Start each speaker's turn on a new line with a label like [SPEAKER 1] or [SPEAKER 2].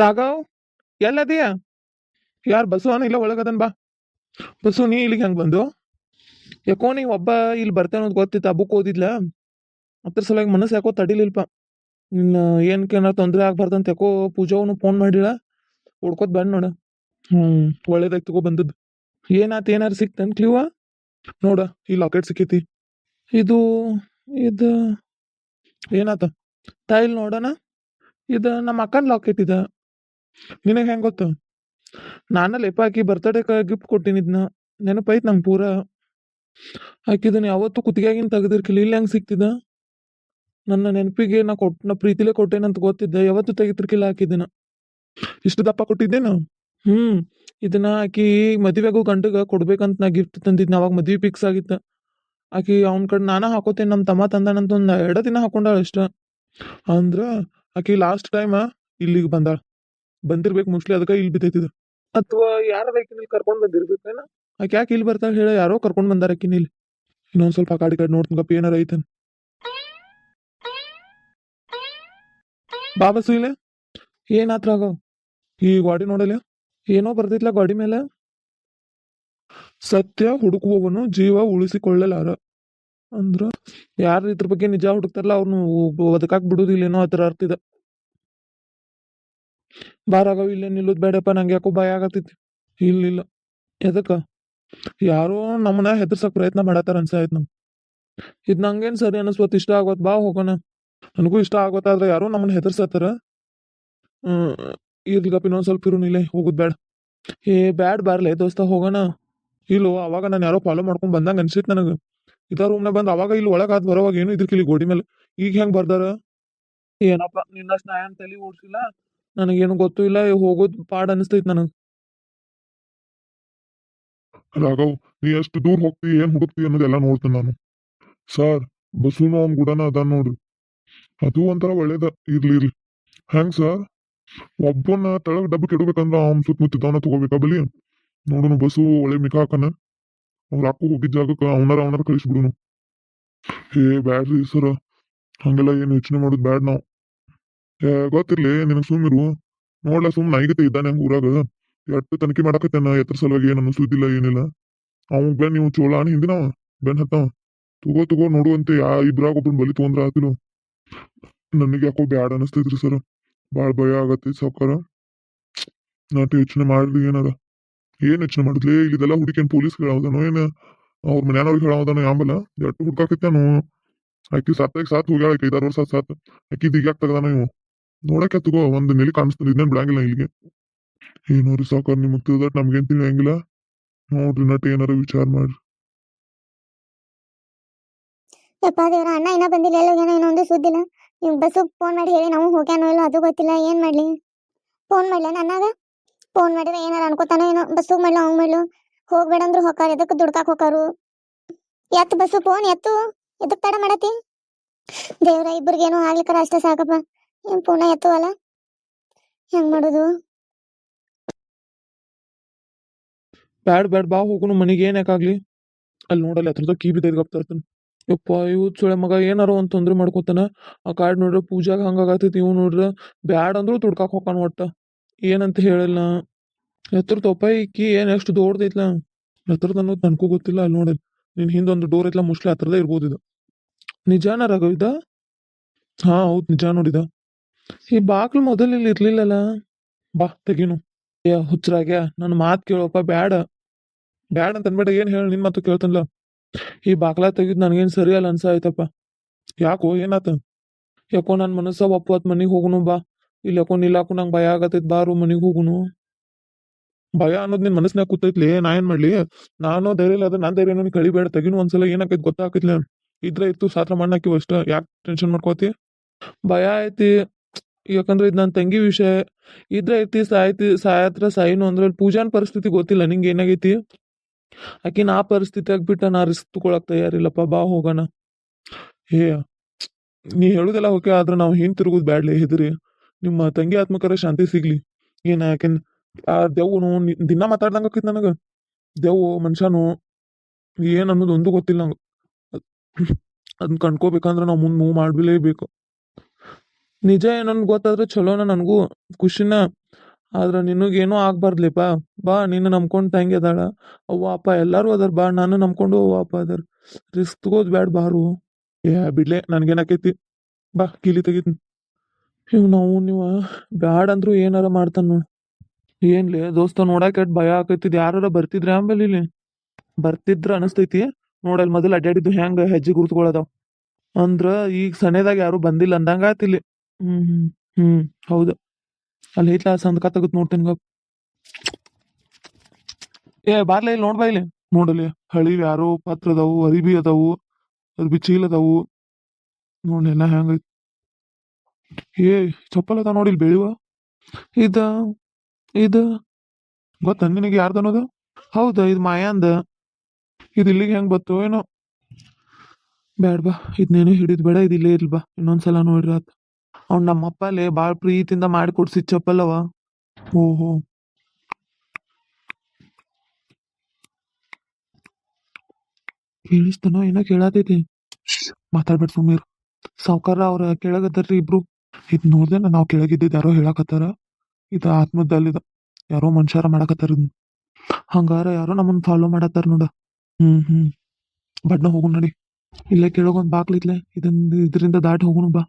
[SPEAKER 1] ರಾಘವ್ ಎಲ್ಲದೀಯ? ಯಾರು ಬಸವನ ಇಲ್ಲ ಒಳಗದನ್ ಬಾ. ಬಸು ನೀ ಇಲ್ಲಿಗೆ ಹೆಂಗ್ ಬಂದು? ಯಾಕೋ ನೀ ಒಬ್ಬ ಇಲ್ಲಿ ಬರ್ತೇನೆ ಅನ್ನೋದು ಗೊತ್ತಿತ್ತು, ಹಬ್ಬಕ್ಕೆ ಓದಿದ್ಲ. ಅದ್ರ ಸಲುವಾಗಿ ಮನಸ್ಸು ಯಾಕೋ ತಡಿಲಿಲ್ಪ. ನಿನ್ನ ಏನಕ್ಕೇನಾರ ತೊಂದರೆ ಆಗ್ಬಾರ್ದಂತ ಯಾಕೋ ಪೂಜಾವನು ಫೋನ್ ಮಾಡಿಲ್ಲ. ಹುಡ್ಕೋತ್ ಬಂದ್ ನೋಡ. ಒಳ್ಳೇದಾಯ್ತು ತಗೋ ಬಂದದ್ದು. ಏನಾತ, ಏನಾರು ಸಿಕ್ತನ್ ಕ್ಲೀವ? ನೋಡ, ಈ ಲಾಕೆಟ್ ಸಿಕ್ಕೈತಿ. ಇದು ಇದು ಏನಾತ ತಾಯಿಲ್ ನೋಡೋಣ. ಇದು ನಮ್ಮ ಅಕ್ಕನ ಲಾಕೆಟ್ ಇದ. ನಿನಗೆ ಹೆಂಗ್ ಗೊತ್ತು? ನಾನ ಲೆಪ್ಪ ಆಕಿ ಬರ್ತಡೇಕ ಗಿಫ್ಟ್ ಕೊಟ್ಟಿನಿ ಇದನ್ನ. ನೆನಪೈತ್ ನಂಗೆ ಪೂರ. ಆಕಿದನ್ನ ಯಾವತ್ತು ಕುತ್ತಿಗೆಯಾಗಿನ ತೆಗೆದಿರ್ಕಿಲ್ಲ, ಇಲ್ಲಿ ಹೆಂಗ್ ಸಿಕ್ತಿದ? ನನ್ನ ನೆನಪಿಗೆ ನಾ ಪ್ರೀತಿಲೇ ಕೊಟ್ಟೇನಂತ ಗೊತ್ತಿದ್ದೆ, ಯಾವತ್ತು ತೆಗಿತಿರ್ಕಿಲ್ಲ ಹಾಕಿದನ. ಇಷ್ಟು ದಪ್ಪ ಕೊಟ್ಟಿದ್ದೇನು? ಹ್ಮ್ ಇದನ್ನ ಆಕಿ ಮದುವೆಗೂ ಗಂಡಗ ಕೊಡ್ಬೇಕಂತ ನಾ ಗಿಫ್ಟ್ ತಂದಿದ್ನ. ಅವಾಗ ಮದ್ವಿ ಫಿಕ್ಸ್ ಆಗಿತ್ತ. ಆಕಿ ಅವ್ನ ಕಡೆ ನಾನ ಹಾಕೋತೇನೆ, ನಮ್ಮ ತಮ್ಮ ತಂದಾನಂತ ಒಂದ್ 2 ದಿನ ಹಾಕೊಂಡಾಳ ಅಷ್ಟ. ಅಂದ್ರ ಆಕಿ ಲಾಸ್ಟ್ ಟೈಮ್ ಇಲ್ಲಿಗೆ ಬಂದಿರ್ಬೇಕು ಮೋಸ್ಟ್ಲಿ, ಅದಕ್ಕೆ ಇಲ್ಲಿ ಬಿದ್ದೈತಿದ. ಅಥವಾ ಯಾರ ಆಕಿನ ಕರ್ಕೊಂಡ್ ಬಂದಿರ್ಬೇಕೇನ? ಆಕೆ ಯಾಕೆ ಇಲ್ಲಿ ಬರ್ತಾಳ ಹೇಳ? ಯಾರೋ ಕರ್ಕೊಂಡ್ ಬಂದಾರ ಆಕಿನ ಇಲ್ಲಿ. ಇನ್ನೊಂದ್ ಸ್ವಲ್ಪ ಆ ಕಡೆ ನೋಡ್ತೀನಿ ಗಪ್ಪ, ಏನಾರ ಐತನ್. ಬಾಬಾ ಸುಯ್ಲೆ ಏನಾತ್ರಾಗ? ಈ ಗಾಡಿ ನೋಡಲ್ಲ, ಏನೋ ಬರ್ದಿತ್ಲ ಗಾಡಿ ಮೇಲೆ. ಸತ್ಯ ಹುಡುಕುವವನು ಜೀವ ಉಳಿಸಿಕೊಳ್ಳಲಾರ. ಅಂದ್ರ ಯಾರು ಇದ್ರ ಬಗ್ಗೆ ನಿಜ ಹುಡುಕ್ತಾರಲ್ಲ ಅವ್ರನ್ನು ಬದುಕಾಕ್ ಬಿಡುದಿಲ್ಲೇನೋ ಅದ್ರ ಅರ್ಥ ಇದೆ. ಬಾರಾಗವ್ ಇಲ್ಲೇ ನಿಲ್ಲುದ್ ಬೇಡಪ್ಪ, ನಂಗೆ ಯಾಕೋ ಭಯ ಆಗತೈತಿ. ಇಲ್ಲ ಎದಕ್ಕ? ಯಾರೋ ನಮ್ಮನ್ನ ಹೆದರ್ಸಕ್ ಪ್ರಯತ್ನ ಮಾಡತ್ತಾರ ಅನ್ಸಾಯ್ತು ನಮ್ಗೆ. ಇದ್ ನಂಗೇನ್ ಸರಿ ಅನಿಸ್ವತ್, ಇಷ್ಟ ಆಗೋತ್, ಬಾ ಹೋಗೋಣ. ನನಗೂ ಇಷ್ಟ ಆಗೋತಾದ್ರೆ ಯಾರೋ ನಮ್ಮನ್ನ ಹೆದರ್ಸತ್ತಾರ. ಹ್ಮ್ ಇರ್ಲಿಗಪ್ಪ, ಇನ್ನೊಂದ್ ಸ್ವಲ್ಪ ಇರು, ನಿಲ್ಲೇ ಹೋಗುದ್ ಬೇಡ. ಏ ಬ್ಯಾಡ್, ಬಾರ್ಲೆ ದೋಸ್ತ ಹೋಗೋಣ. ಇಲ್ಲೋ ಅವಾಗ ನಾನು ಯಾರೋ ಫಾಲೋ ಮಾಡ್ಕೊಂಡ್ ಬಂದಂಗ ಅನ್ಸಿತ್ ನನಗೆ. ಇದ ರೂಮ್ನ ಬಂದ್ ಅವಾಗ ಇಲ್ಲಿ ಒಳಗಾದ್ ಬರೋವಾಗ ಏನು ಇದ್ರಕಿಲ್ಲಿ ಗೋಡಿ ಮೇಲೆ. ಈಗ ಹೆಂಗ್ ಬರ್ದಾರ ಏನಪ್ಪ, ನಿನ್ನಷ್ಟು ನಾ ಏನ್ ತಲೆ ಓಡ್ಸಿಲ್ಲ. ನನಗೇನು ಗೊತ್ತೂ ಇಲ್ಲ, ಹೋಗೋದ್ ಪಾಡ್ ಅನಿಸ್ತೈತ್ ನನಗ್.
[SPEAKER 2] ರಾಘವ್, ನೀ ಎಷ್ಟು ದೂರ ಹೋಗ್ತಿ, ಏನ್ ಹುಡುಕ್ತಿ ಅನ್ನೋದೆಲ್ಲ ನೋಡ್ತೇನೆ ನಾನು. ಸರ್, ಬಸ್ಸುನು ಅವ್ನ ಗುಡನ ಅದ ನೋಡ್ರಿ. ಅದು ಒಂಥರ ಒಳ್ಳೇದ. ಇರ್ಲಿ. ಹೆಂಗ್ ಸರ್? ಒಬ್ಬನ ತಳಗ್ ಡಬ್ಬ ಕೆಡಬೇಕಂದ್ರ ಅವ್ನ ಸುತ್ತಮುತ್ತಿದ್ದವನ ತಗೋಬೇಕಾ ಬಲಿ? ನೋಡುನು ಬಸ್ಸು ಒಳ್ಳೆ ಮಿಕ ಹಾಕನ. ಅವ್ರ ಅಕ್ಕ ಹೋಗಿದ್ ಜಾಗಕ್ಕ ಅವನರ ಕಳಿಸ್ಬಿಡುನು. ಏ ಬ್ಯಾಡ್ರಿ ಸರ, ಹಂಗೆಲ್ಲ ಏನು ಯೋಚನೆ ಮಾಡೋದು ಬ್ಯಾಡ್ ನಾವು. ಗೊತ್ತಿರ್ಲಿ ನಿನಗ್ ಸುಮ್ಮಿರು. ನೋಡ್ಲ ಸುಮ್ ನೈಗತೆ ಇದ್ದಾನೆ ಹಂಗ ಊರಾಗ. ಎಟ್ಟು ತನಿಖೆ ಮಾಡಕತ್ತೇನ ಎತ್ರ ಸಲುವಾಗಿ ಏನು ಸುದ್ದಿಲ್ಲ ಏನಿಲ್ಲ. ಅವಂಗ್ ಬೆನ್ ನೀವು ಚೋಳಾನ ಹಿಂದಿನವ ಬೆನ್ ಹತ್ತಾವ. ತಗೋ ನೋಡುವಂತೆ ಇಬ್ರಾಗ ಒಬ್ಬನ್ ಬಲಿ ತೊಗೊಂಡ್ರ ಆತಿಲು. ನನಗೆ ಯಾಕೋ ಬ್ಯಾಡ್ ಅನಿಸ್ತೈತ್ರಿ ಸರ್, ಬಾಳ ಭಯ ಆಗತ್ತೈತಿ ಸಾವ್ಕಾರ. ನಾಟ್ ಯೋಚನೆ ಮಾಡ್ಲಿ ಏನದ. ಏನ್ ಯೋಚನೆ ಮಾಡಿದ್ಲಿ? ಇಲ್ಲಿದೆಲ್ಲ ಹುಡುಕೇನ್ ಪೊಲೀಸ್ ಹೇಳೋದನೋ ಏನ ಅವ್ರ ಮನ್ಯಾನವ್ರಿಗೆ ಹೇಳೋದನೋ ಯಾಂಬಲ್ಲ. ಎಟ್ಟು ಹುಡ್ಕಾಕತ್ತೇನು. ಆಕಿ ಸಾತ್ ಹೋಗ್ಯಾಳ, 5-6 ವರ್ಷ ಸಾತ್. ಆಕಿ ದಿಗ್ಯಾಕ್ ತೆಗ್ದಾನ ಇವು. ನೋಡಕ್ಕೆ ತಗೋ ಒಂದ್ ನೆಲಿ ಕಾಣಿಸ್ತದೆ, ಇದನ್ನೇನ್ ಬಿಡಂಗಿಲ್ಲ ಇಲ್ಲಿಗೆ. ಏನೋರಿ ಸಾವ್ಕಾರ, ನಿಮಗ್ ತಿಳಿದಟ್ ನಮ್ಗೇನ್ ತಿಳಿಯಂಗಿಲ್ಲ. ನೋಡ್ರಿ ನಟ್ ಏನಾರ ವಿಚಾರ ಮಾಡ್ರಿ.
[SPEAKER 3] ಯಪ್ಪ ದೇವ್ರ, ಅಣ್ಣ ಇನ್ನ ಬಂದಿಲ್ಲ, ಎಲ್ಲೋಗ್ಯಾನ ಇನ್ನೊಂದು ಸುದ್ದಿಲ್ಲ. ಇವ್ ಬಸ್ಸು ಫೋನ್ ಮಾಡಿ ಹೇಳಿ ನಾವು ಹೋಗ್ಯಾನೋ ಇಲ್ಲೋ ಅದು ಗೊತ್ತಿಲ್ಲ. ಏನ್ ಮಾಡ್ಲಿ? ಫೋನ್ ಮಾಡ್ಲ ಅಣ್ಣಾಗ? ಫೋನ್ ಮಾಡಿದ್ರೆ ಏನಾರ ಅನ್ಕೋತಾನೋ ಏನೋ. ಬಸ್ಸು ಮಾಡ್ಲ ಅವ್ ಮಾಡ್ಲು. ಹೋಗ್ಬೇಡ ಅಂದ್ರು ಹೊಕ್ಕಾರ, ಎದಕ್ ದುಡ್ಕಾಕ್ ಹೋಕಾರು? ಎತ್ತು ಬಸ್ಸು, ಫೋನ್ ಎತ್ತು. ಎದಕ್ ತಡ ಮಾಡತಿ? ದೇವ್ರ, ಇಬ್ಬರಿಗೇನೋ ಆಗ್ಲಿಕ್ಕಾರ ಅಷ್ಟೇ ಸಾಕಪ್ಪ. ಏನ್ ಫೋನ ಎತ್ತುವಲ್ಲ, ಹೆಂಗ್ ಮಾಡುದು?
[SPEAKER 1] ಬ್ಯಾಡ್ ಬಾ ಹೋಗುನು ಮನಿಗೆ, ಏನ್ ಯಾಕಾಗ್ಲಿ. ಅಲ್ಲಿ ನೋಡಲ್ಲ ಹತ್ರದ ಕೀ ಬಿದ್ದೈದ್ ಗಪ್ ತರ್ತಾನ. ಯಪ್ಪ ಇವ್ ಚೊಳೆ ಮಗ ಏನಾರ ಒಂದ್ ತೊಂದ್ರೆ ಮಾಡ್ಕೋತಾನ. ಆ ಕಾರ್ಡ್ ನೋಡ್ರ ಪೂಜಾಗ ಹಂಗಾಗತೈತಿ, ಇವ್ ನೋಡ್ರ ಬ್ಯಾಡ್ ಅಂದ್ರು ತುಡ್ಕಾಕ್ ಹೋಗಾನ ಒಟ್ಟ. ಏನಂತ ಹೇಳಿಲ್ಲ. ಎತ್ರ ತೊಪ್ಪ ಕೀ ಏನ್ ಎಷ್ಟು ದೊಡ್ಡದೈತ್ಲ. ಎತ್ತರದ ಅನ್ನೋದು ನನ್ಗೂ ಗೊತ್ತಿಲ್ಲ. ಅಲ್ಲಿ ನೋಡಲ್ ನಿನ್ ಹಿಂದೊಂದು ಡೋರ್ ಐತ್ಲ, ಮುಸ್ಲಿ ಹತ್ರದೇ ಇರ್ಬೋದು ಇದು. ನಿಜಾನ ರಾಘವ್ ಇದ? ಹಾ ಹೌದ್, ನಿಜ ನೋಡಿದ. ಈ ಬಾಕ್ಲು ಮೊದಲು ಇಲ್ಲಿ ಇರ್ಲಿಲ್ಲಲ್ಲ. ಬಾ ತೆಗೀನು. ಹುಚ್ಚರಾಗ್ಯ, ನನ್ನ ಮಾತ್ ಕೇಳೋಪ್ಪ. ಬ್ಯಾಡ್ ಅಂತ ಅನ್ಬೇಡ, ಏನ್ ಹೇಳ, ನಿನ್ ಮಾತು ಕೇಳ್ತನ್ಲ. ಈ ಬಾಕ್ಲಾ ತೆಗಿದ್ ನನ್ಗೇನ್ ಸರಿ ಅಲ್ಲ ಅನ್ಸಾಯ್ತಪ್ಪ. ಯಾಕೋ ಏನಾತ? ಯಾಕೋ ನನ್ ಮನಸ್ಸ ಒಪ್ಪತ್ ಮನಿಗ್ ಹೋಗುನು ಬಾ. ಇಲ್ಲಿ ಯಾಕೋ ನಿಲ್ಲಾಕು ನಂಗೆ ಭಯ ಆಗತೈತ್, ಬಾರು ಮನಿಗ್ ಹೋಗುನು. ಭಯ ಅನ್ನೋದ್ ನಿನ್ ಮನಸ್ನಾಗ ಕೂತೈತ್ಲಿ, ನಾ ಏನ್ ಮಾಡ್ಲಿ? ನಾನು ಧೈರ್ಯ ಇಲ್ಲ, ಅದ ನಾನ್ ಧೈರ್ಯ ನೀ ಕಳಿಬೇಡ. ತೆಗಿನು ಒಂದ್ಸಲ, ಏನಾಕೈತ್ ಗೊತ್ತಾಕೈತ್ಲ. ಇದ್ರೆ ಇತ್ತು ಸಾತ್ರ ಮಾಡ್ನಾಕಿವ್ ಅಷ್ಟ, ಯಾಕೆ ಟೆನ್ಷನ್ ಮಾಡ್ಕೋತಿ? ಭಯ ಐತಿ, ಯಾಕಂದ್ರೆ ಇದು ನನ್ನ ತಂಗಿ ವಿಷಯ. ಇದ್ರೆ ಐತಿ ಸಾಯತ್ರ ಸಾಯಿನು ಅಂದ್ರೆ ಪೂಜಾನ್ ಪರಿಸ್ಥಿತಿ ಗೊತ್ತಿಲ್ಲ ನಿಂಗೆ ಏನಾಗೈತಿ. ಆಕಿನ ಆ ಪರಿಸ್ಥಿತಿಯಾಗ ಬಿಟ್ಟ ನಾ ರಿಸ್ಕ್ ತಗೊಳಕ್ ತಯಾರಿಲ್ಲಪ್ಪ. ಬಾ ಹೋಗೋಣ. ಹೇ, ನೀ ಹೇಳುದೆಲ್ಲ ಓಕೆ, ಆದ್ರೆ ನಾವು ಹಿಂದ್ ತಿರುಗುದ್ ಬ್ಯಾಡ್ಲಿ, ಹೆದರಿ. ನಿಮ್ಮ ತಂಗಿ ಆತ್ಮಕರ ಶಾಂತಿ ಸಿಗ್ಲಿ. ಏನ ಯಾಕೆನ್ ಆ ದೆವ್ವನು ದಿನ ಮಾತಾಡ್ದಂಗ ಆಕೈತಿ ನನಗ. ದೆವ್ವು ಮನುಷ್ಯನು ಏನ್ ಅನ್ನೋದು ಒಂದು ಗೊತ್ತಿಲ್ಲ ನಂಗೆ. ಅದನ್ನ ಕಂಡ್ಕೋಬೇಕಂದ್ರೆ ನಾವು ಮುಂದ್ ಮೂವ್ ಮಾಡ್ಬಿಲೇಬೇಕು. ನಿಜ ಏನನ್ ಗೊತ್ತಾದ್ರೆ ಚಲೋನ, ನನಗೂ ಖುಷಿನ. ಆದ್ರೆ ನಿನಗೇನೂ ಆಗ್ಬಾರ್ದ್ಲಿಪ್ಪ. ಬಾ ನಿನ್ನ ನಂಬ್ಕೊಂಡು ತಂಗಿ ಅದಾಳ, ಅವ್ವ ಅಪ್ಪ ಎಲ್ಲರೂ ಅದಾರ. ಬಾ ನಾನು ನಂಬ್ಕೊಂಡು ಅವ್ವ ಅಪ್ಪ ಅದಾರ. ರಿಸ್ಕ್ ತಗೋದ್ ಬ್ಯಾಡ ಬಾರು. ಏ ಬಿಡ್ಲೆ ನನ್ಗೇನಾಕೈತಿ. ಬಾ ಕೀಲಿ ತೆಗಿತೀನಿ. ಇವ್ ನಾವು ನೀವು ಬ್ಯಾಡ ಅಂದ್ರು ಏನಾರ ಮಾಡ್ತಾನ ನೋಡು. ಏನ್ಲಿ ದೋಸ್ತ ನೋಡಾಕ ಎಷ್ಟ್ ಭಯ ಆಕೈತಿದ್. ಯಾರಾರ ಬರ್ತಿದ್ರ ಆಮೇಲೆ ಇಲ್ಲಿ ಬರ್ತಿದ್ರ ಅನಸ್ತೈತಿ. ನೋಡಲ್ ಮೊದಲು ಅಡ್ಡಾಡಿದ್ದು ಹೆಂಗ ಹೆಜ್ಜೆ ಗುರುತುಗಳದಾವ್. ಅಂದ್ರ ಈಗ ಸನೇದಾಗ ಯಾರು ಬಂದಿಲ್ಲ ಅಂದಂಗ ಆತಿಲ್ಲಿ. ಹ್ಮ್ ಹ್ಮ್ ಹ್ಮ್ ಹೌದು. ಅಲ್ಲಿ ಐತ್ಲಾ ಸಂದ್ಕ ತೆಗದ್ ನೋಡ್ತೀನಿ ಗಪ್. ಏ ಬಾರ್ಲ ಇಲ್ಲಿ ನೋಡ್ಬಾ ಇಲ್ಲಿ. ನೋಡಲಿ ಹಳಿ ಯಾರೋ ಪಾತ್ರ ಅದಾವು, ಅರಿಬಿ ಅದಾವು, ಅರ್ಬಿ ಚೀಲ ಅದಾವು. ನೋಡಿ ಎಲ್ಲ ಹೆಂಗೈತಿ. ಏ ಚಪ್ಪಲ್ ಅದಾವ ನೋಡಿ ಇಲ್ಲಿ ಬೆಳಿವ. ಇದ ಇದ ಗೊತ್ತ ನಿನಗೆ ಯಾರ್ದು ಅನ್ನೋದು? ಹೌದಾ ಇದು ಮಾಯಾಂದ. ಇದು ಇಲ್ಲಿಗೆ ಹೆಂಗ್ ಬತ್ತು ಏನೋ. ಬ್ಯಾಡ್ ಬಾ ಇದನ್ನೇನು ಹಿಡಿದ್ ಬೇಡ, ಇದು ಇಲ್ಲೇ ಇರ್ಲಿ ಬಾ. ಇನ್ನೊಂದ್ಸಲ ನೋಡ್ರಿ ಆತ. ಅವ್ನ್ ನಮ್ಮಪ್ಪ ಅಲ್ಲಿ ಬಾಳ್ ಪ್ರೀತಿಯಿಂದ ಮಾಡಿ ಕೊಡ್ಸಿದ್ ಚಪ್ಪಲ್ಲವ. ಓಹೋ ಕೇಳಿಸ್ತನೋ ಏನೋ ಕೇಳತೈತಿ. ಮಾತಾಡ್ಬೇಡ ಸುಮೀರ್. ಸಾವ್ಕಾರ ಅವ್ರ ಕೆಳಗದಾರ್ರಿ ಇಬ್ರು. ಇದ್ ನೋಡ್ದೆ ನಾವ್ ಕೆಳಗಿದ್ದಿದ್ ಯಾರೋ ಹೇಳಕತ್ತಾರ. ಇದು ಆತ್ಮದಲ್ಲಿದ ಯಾರೋ ಮನುಷ್ಯರ ಮಾಡಕತ್ತಾರ ಇದನ್ನ. ಹಂಗಾರ ಯಾರೋ ನಮ್ಮನ್ನ ಫಾಲೋ ಮಾಡತ್ತಾರ ನೋಡ. ಹ್ಮ್ ಬಡ್ನ ಹೋಗುನ್ ನಡಿ. ಇಲ್ಲೇ ಕೆಳಗೊಂದ್ ಬಾಕ್ಲಿತ್ಲೆ, ಇದರಿಂದ ದಾಟಿ ಹೋಗುನು ಬಾ.